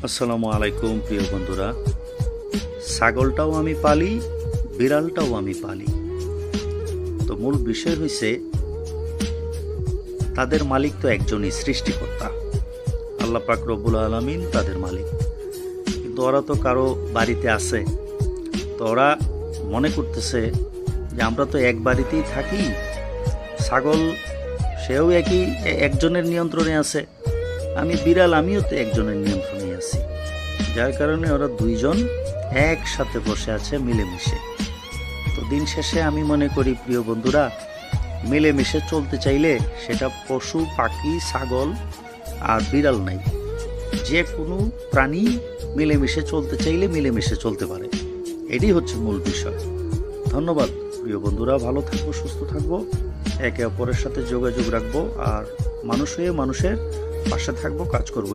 আসসালামু আলাইকুম প্রিয় বন্ধুরা। ছাগলটাও আমি পালি, বিড়ালটাও আমি পালি। তো মূল বিষয় হইছে তাদের মালিক তো একজনই, সৃষ্টিকর্তা আল্লাহ পাক রব্বুল আলামিন তাদের মালিক। কিন্তু ওরা তো কারো বাড়িতে আছে, তো ওরা মনে করতেছে যে আমরা তো এক বাড়িতেই থাকি, ছাগল সেও একজনের নিয়ন্ত্রণে আছে, আমি বিড়াল আমিও তো একজনের নিয়ন্ত্রণে আছি। যার কারণে ওরা দুইজন একসাথে বসে আছে মিলেমিশে। তো দিন শেষে আমি মনে করি প্রিয় বন্ধুরা, মিলেমিশে চলতে চাইলে সেটা পশু পাখি ছাগল আর বিড়াল নাই, যে কোনো প্রাণী মিলেমিশে চলতে চাইলে মিলেমিশে চলতে পারে। এটাই হচ্ছে মূল বিষয়। ধন্যবাদ প্রিয় বন্ধুরা, ভালো থাকবো, সুস্থ থাকবো, একে অপরের সাথে যোগাযোগ রাখবো, আর মানুষ হয়ে মানুষের পাশে থাকবো, কাজ করবো।